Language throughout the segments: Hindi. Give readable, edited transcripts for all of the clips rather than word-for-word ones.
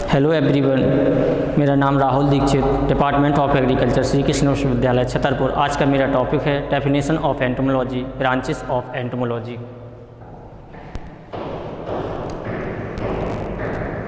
हेलो एवरीवन, मेरा नाम Rahul Dikshit, department of agriculture, Shri Krishna Vishwavidyalaya Chhatarpur. आज का मेरा टॉपिक है definition of entomology, branches of entomology.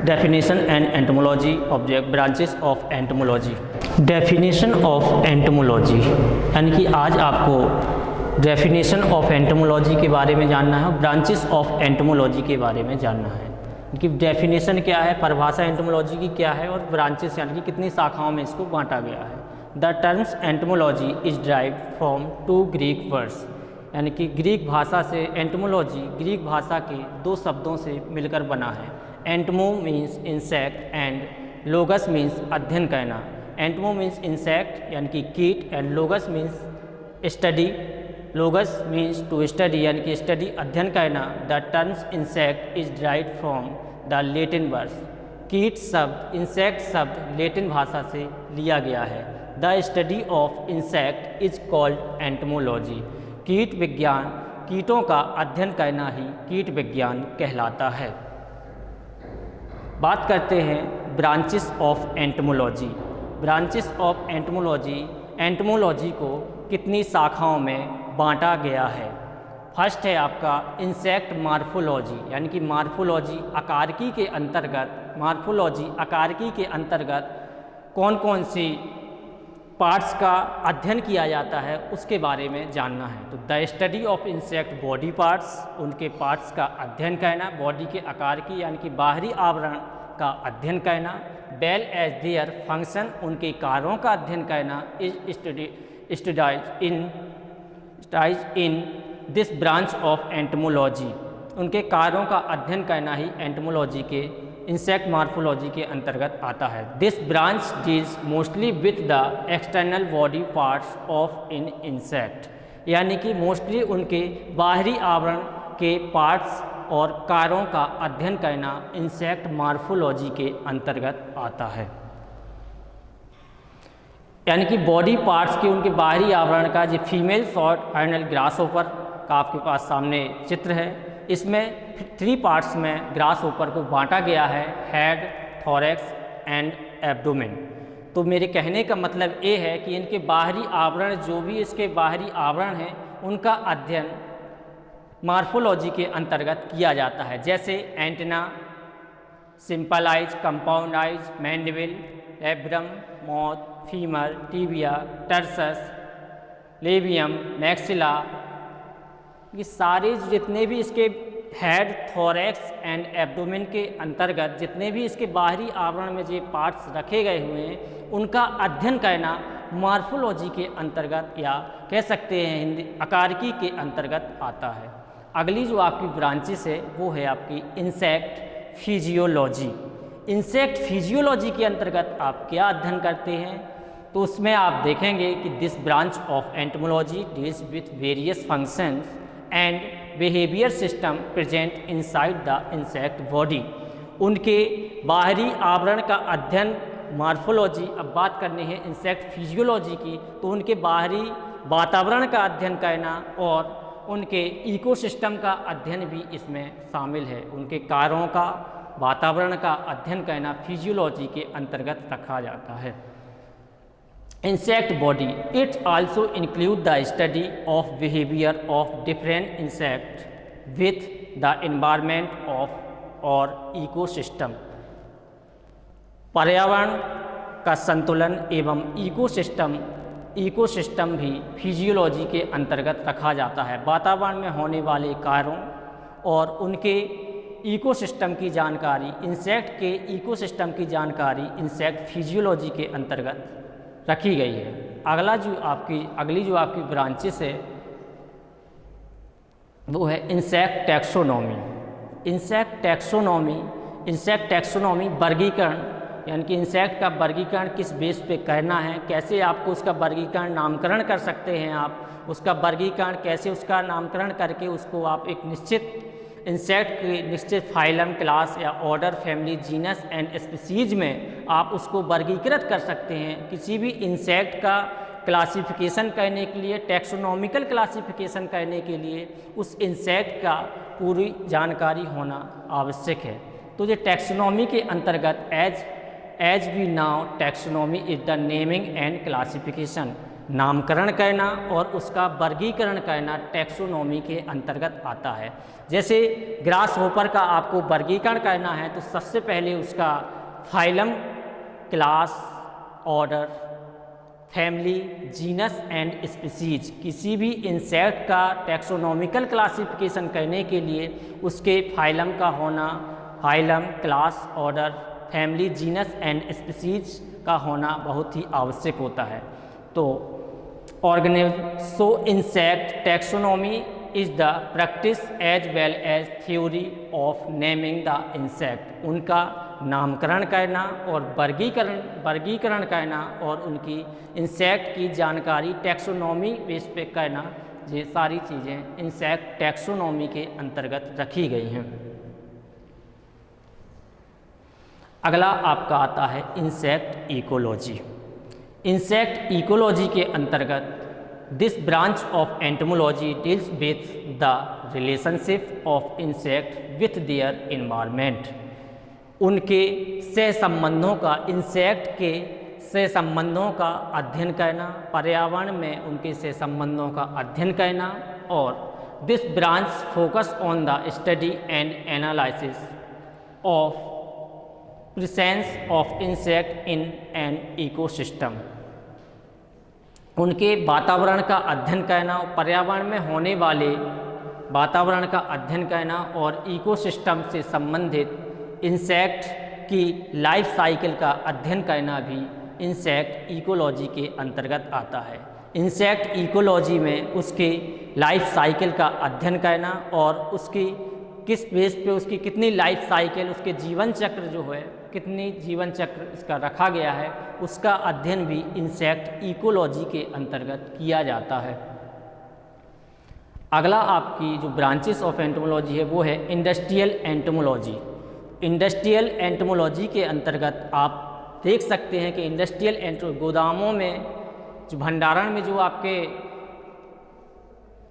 Definition and entomology object, branches of entomology. Definition of entomology यानी कि आज आपको डेफिनेशन ऑफ एंटोमोलॉजी के बारे में जानना है और ब्रांचेस ऑफ एंटोमोलॉजी के बारे में जानना है कि डेफिनेशन क्या है, परिभाषा एंटोमोलॉजी की क्या है और ब्रांचेस यानी कि कितनी शाखाओं में इसको बांटा गया है। The terms entomology is derived from 2 Greek words, यानी कि ग्रीक भाषा से एंटोमोलॉजी ग्रीक भाषा के 2 शब्दों से मिलकर बना है। Entomo means insect and logos means अध्ययन करना। एंटमो मीन्स इंसेक्ट यानी कि कीट and logos means study. Logos means to study यानी कि स्टडी, अध्ययन करना। The terms insect is derived from the Latin words. कीट शब्द, इंसेक्ट शब्द लैटिन भाषा से लिया गया है। The study of insect is called entomology. कीट विज्ञान, कीटों का अध्ययन करना ही कीट विज्ञान कहलाता है। बात करते हैं branches of entomology. Branches of entomology, entomology को कितनी शाखाओं में बांटा गया है। फर्स्ट है आपका इंसेक्ट मार्फोलॉजी, यानी कि मार्फोलॉजी आकारिकी के अंतर्गत, मार्फोलॉजी आकारिकी के अंतर्गत कौन कौन सी पार्ट्स का अध्ययन किया जाता है उसके बारे में जानना है। तो the study of insect body parts, उनके पार्ट्स का अध्ययन करना, बॉडी के आकार की यानी कि बाहरी आवरण का अध्ययन करना। वेल एज देयर फंक्शन, उनके कार्यों का अध्ययन करना। Is studies in this branch of entomology, उनके कार्यों का अध्ययन करना ही एंटोमोलॉजी के इंसेक्ट मार्फोलॉजी के अंतर्गत आता है। This branch deals mostly with the external body parts of in insect, यानी कि मोस्टली उनके बाहरी आवरण के पार्ट्स और कार्यों का अध्ययन करना इंसेक्ट मार्फोलॉजी के अंतर्गत आता है। यानी कि बॉडी पार्ट्स के उनके बाहरी आवरण का, जो फीमेल शॉर्ट हर्नल ग्रासहोपर का आपके पास सामने चित्र है, इसमें 3 पार्ट्स में ग्रासहोपर को बांटा गया है, हेड, थोरैक्स एंड एब्डोमेन। तो मेरे कहने का मतलब ये है कि इनके बाहरी आवरण, जो भी इसके बाहरी आवरण हैं, उनका अध्ययन मार्फोलॉजी के अंतर्गत किया जाता है। जैसे antenna, simple eyes, compound eyes, mandible, labrum, mouth, femur, tibia, tarsus, labium, maxilla, ये सारे जितने भी इसके हेड, थोरैक्स एंड एब्डोमेन के अंतर्गत जितने भी इसके बाहरी आवरण में जो पार्ट्स रखे गए हुए हैं, उनका अध्ययन करना मार्फोलॉजी के अंतर्गत या कह सकते हैं हिंदी आकारिकी के अंतर्गत आता है। अगली जो आपकी ब्रांचेस है वो है आपकी इंसेक्ट फिजियोलॉजी। इंसेक्ट फिजियोलॉजी के अंतर्गत आप क्या अध्ययन करते हैं, तो उसमें आप देखेंगे कि this branch of entomology deals with various functions and behaviour system present inside the insect body. उनके बाहरी आवरण का अध्ययन मार्फोलॉजी, अब बात करनी है इंसेक्ट फिजियोलॉजी की, तो उनके बाहरी वातावरण का अध्ययन करना और उनके इकोसिस्टम का अध्ययन भी इसमें शामिल है। उनके कार्यों का, वातावरण का अध्ययन करना फिजियोलॉजी के अंतर्गत रखा जाता है। Insect body, it also include the study of behaviour of different insect with the environment of और इकोसिस्टम। पर्यावरण का संतुलन एवं इकोसिस्टम भी फिजियोलॉजी के अंतर्गत रखा जाता है। वातावरण में होने वाले कार्यों और उनके इकोसिस्टम की जानकारी, इंसेक्ट के इकोसिस्टम की जानकारी इंसेक्ट फिजियोलॉजी के अंतर्गत रखी गई है। अगली जो आपकी ब्रांचेस है वो है इंसेक्ट टैक्सोनॉमी। इंसेक्ट टैक्सोनॉमी वर्गीकरण, यानी कि इंसेक्ट का वर्गीकरण किस बेस पे करना है, कैसे आपको उसका वर्गीकरण नामकरण कर सकते हैं, आप उसका वर्गीकरण कैसे, उसका नामकरण करके उसको आप एक निश्चित इंसेक्ट के निश्चित फाइलम, क्लास या order, family, genus and species में आप उसको वर्गीकृत कर सकते हैं। किसी भी इंसेक्ट का क्लासिफिकेशन करने के लिए, टैक्सोनॉमिकल क्लासिफिकेशन करने के लिए उस इंसेक्ट का पूरी जानकारी होना आवश्यक है। तो ये टैक्सोनॉमी के अंतर्गत as we now taxonomy is the naming and classification, नामकरण करना और उसका वर्गीकरण करना टैक्सोनॉमी के अंतर्गत आता है। जैसे ग्रास होपर का आपको वर्गीकरण करना है तो सबसे पहले उसका phylum, class, order, family, genus and species, किसी भी इंसेक्ट का टैक्सोनॉमिकल क्लासिफिकेशन करने के लिए उसके फाइलम का होना, phylum, class, order, family, genus and species का होना बहुत ही आवश्यक होता है। तो organism, so insect taxonomy is the practice as well as theory of naming the insect, उनका नामकरण करना और वर्गीकरण करना और उनकी इंसेक्ट की जानकारी टैक्सोनॉमी बेस पे करना, ये सारी चीज़ें इंसेक्ट टैक्सोनॉमी के अंतर्गत रखी गई हैं। अगला आपका आता है इंसेक्ट इकोलॉजी। इंसेक्ट इकोलॉजी के अंतर्गत this branch of entomology deals with the relationship of insect with their environment, उनके सहसंबंधों का, इंसेक्ट के सहसंबंधों का अध्ययन करना, पर्यावरण में उनके सहसंबंधों का अध्ययन करना। और this branch focus on the study and analysis of presence of insect in an ecosystem, उनके वातावरण का अध्ययन करना, पर्यावरण में होने वाले वातावरण का अध्ययन करना और इकोसिस्टम से संबंधित इंसेक्ट की लाइफ साइकिल का अध्ययन करना भी इंसेक्ट इकोलॉजी के अंतर्गत आता है। इंसेक्ट इकोलॉजी में उसके लाइफ साइकिल का अध्ययन करना और उसकी किस बेस पे उसकी कितनी लाइफ साइकिल, उसके जीवन चक्र जो है, कितनी जीवन चक्र इसका रखा गया है, उसका अध्ययन भी इंसेक्ट इकोलॉजी के अंतर्गत किया जाता है। अगला आपकी जो ब्रांचेस ऑफ एंटोमोलॉजी है वो है इंडस्ट्रियल एंटोमोलॉजी। इंडस्ट्रियल एंटोमोलॉजी के अंतर्गत आप देख सकते हैं कि गोदामों में जो भंडारण में जो आपके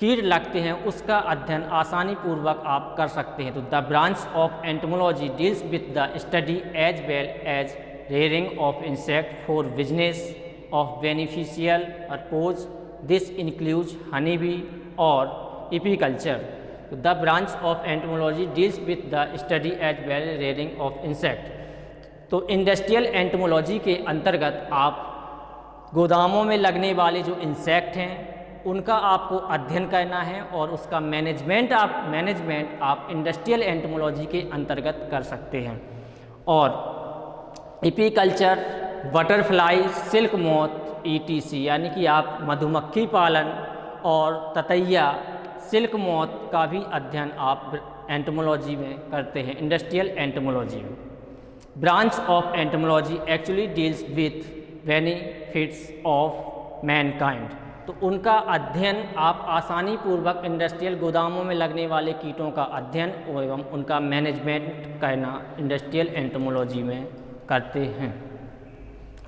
कीट लगते हैं उसका अध्ययन आसानी पूर्वक आप कर सकते हैं। तो the branch of entomology deals with the study as well as rearing of insect for business of beneficial purpose, this includes honey bee और apiculture. The branch of entomology deals with the study as well rearing of insect. तो इंडस्ट्रियल एंटोमोलॉजी के अंतर्गत आप गोदामों में लगने वाले जो इंसेक्ट हैं उनका आपको अध्ययन करना है और उसका मैनेजमेंट आप इंडस्ट्रियल एंटोमोलॉजी के अंतर्गत कर सकते हैं। और apiculture, butterfly, silk moth etc, यानी कि आप मधुमक्खी पालन और ततैया, सिल्क मोथ का भी अध्ययन आप एंटोमोलॉजी में करते हैं, इंडस्ट्रियल एंटोमोलॉजी में। Branch of entomology actually deals with benefits of Mankind. तो उनका अध्ययन आप आसानी पूर्वक इंडस्ट्रियल गोदामों में लगने वाले कीटों का अध्ययन एवं उनका मैनेजमेंट करना इंडस्ट्रियल एंटोमोलॉजी में करते हैं।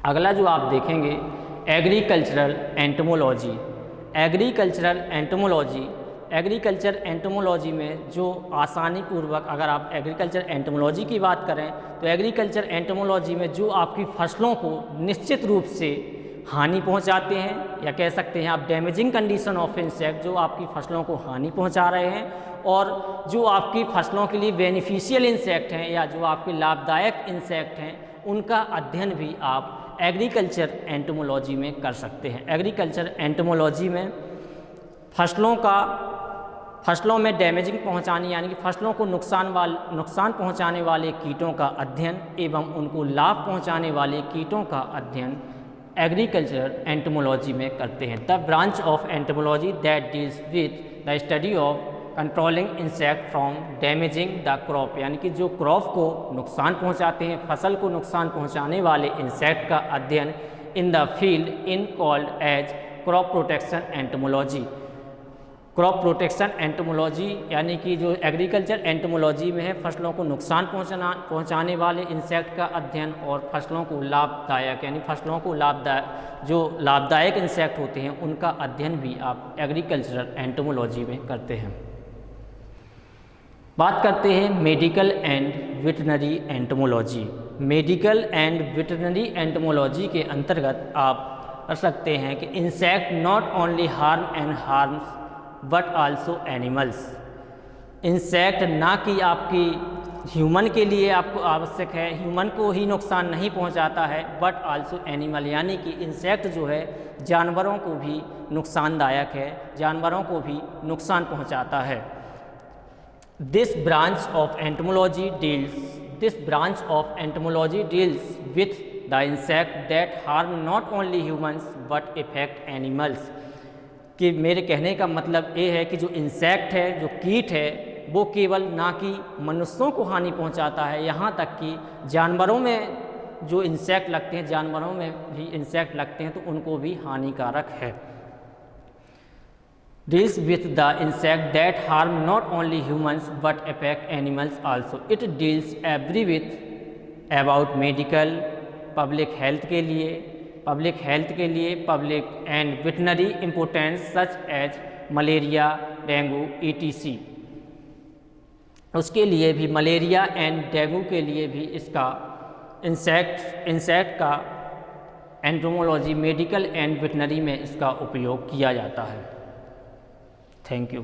अगला जो आप देखेंगे एग्रीकल्चरल एंटोमोलॉजी। एग्रीकल्चर एंटोमोलॉजी में जो आसानी पूर्वक, अगर आप एग्रीकल्चर एंटोमोलॉजी की बात करें तो एग्रीकल्चर एंटोमोलॉजी में जो आपकी फसलों को निश्चित रूप से हानि पहुंचाते हैं, या कह सकते हैं आप डैमेजिंग कंडीशन ऑफ इंसेक्ट, जो आपकी फसलों को हानि पहुंचा रहे हैं, और जो आपकी फसलों के लिए बेनिफिशियल इंसेक्ट हैं या जो आपके लाभदायक इंसेक्ट हैं, उनका अध्ययन भी आप एग्रीकल्चर एंटोमोलॉजी में कर सकते हैं। एग्रीकल्चर एंटोमोलॉजी में फसलों में डैमेजिंग पहुंचाने, यानी कि फसलों को नुकसान पहुंचाने वाले कीटों का अध्ययन एवं उनको लाभ पहुंचाने वाले कीटों का अध्ययन एग्रीकल्चरल एंटोमोलॉजी में करते हैं। The branch of entomology that deals with the study of controlling insect from damaging the crop, यानी कि जो क्रॉप को नुकसान पहुंचाते हैं, फसल को नुकसान पहुंचाने वाले इंसेक्ट का अध्ययन in the field in called as crop protection entomology. Crop protection entomology यानी कि जो एग्रीकल्चर एंटोमोलॉजी में है, फसलों को नुकसान पहुंचाने वाले इंसेक्ट का अध्ययन और फसलों को लाभदायक, यानी फसलों को लाभदायक इंसेक्ट होते हैं उनका अध्ययन भी आप एग्रीकल्चरल एंटोमोलॉजी में करते हैं। बात करते हैं medical and veterinary entomology. Medical and veterinary entomology के अंतर्गत आप कर सकते हैं कि insect not only harm and harms but also animals. Insect ना कि आपकी ह्यूमन के लिए आपको आवश्यक है, ह्यूमन को ही नुकसान नहीं पहुंचाता है, बट आल्सो एनिमल, यानी कि इंसेक्ट जो है जानवरों को भी नुकसानदायक है, जानवरों को भी नुकसान पहुंचाता है। This branch of entomology deals with the insect that harm not only humans but effect animals. कि मेरे कहने का मतलब ये है कि जो इंसेक्ट है, जो कीट है, वो केवल ना कि मनुष्यों को हानि पहुंचाता है, यहाँ तक कि जानवरों में जो इंसेक्ट लगते हैं, जानवरों में भी इंसेक्ट लगते हैं तो उनको भी हानिकारक है। Deals with the insect that harm not only humans but affect animals also. It deals every with about medical, public health के लिए, public and veterinary importance such as malaria, dengue, etc. उसके लिए भी मलेरिया एंड डेंगू के लिए भी इसका इंसेक्ट का एंटोमोलॉजी मेडिकल एंड वेटनरी में इसका उपयोग किया जाता है। Thank you.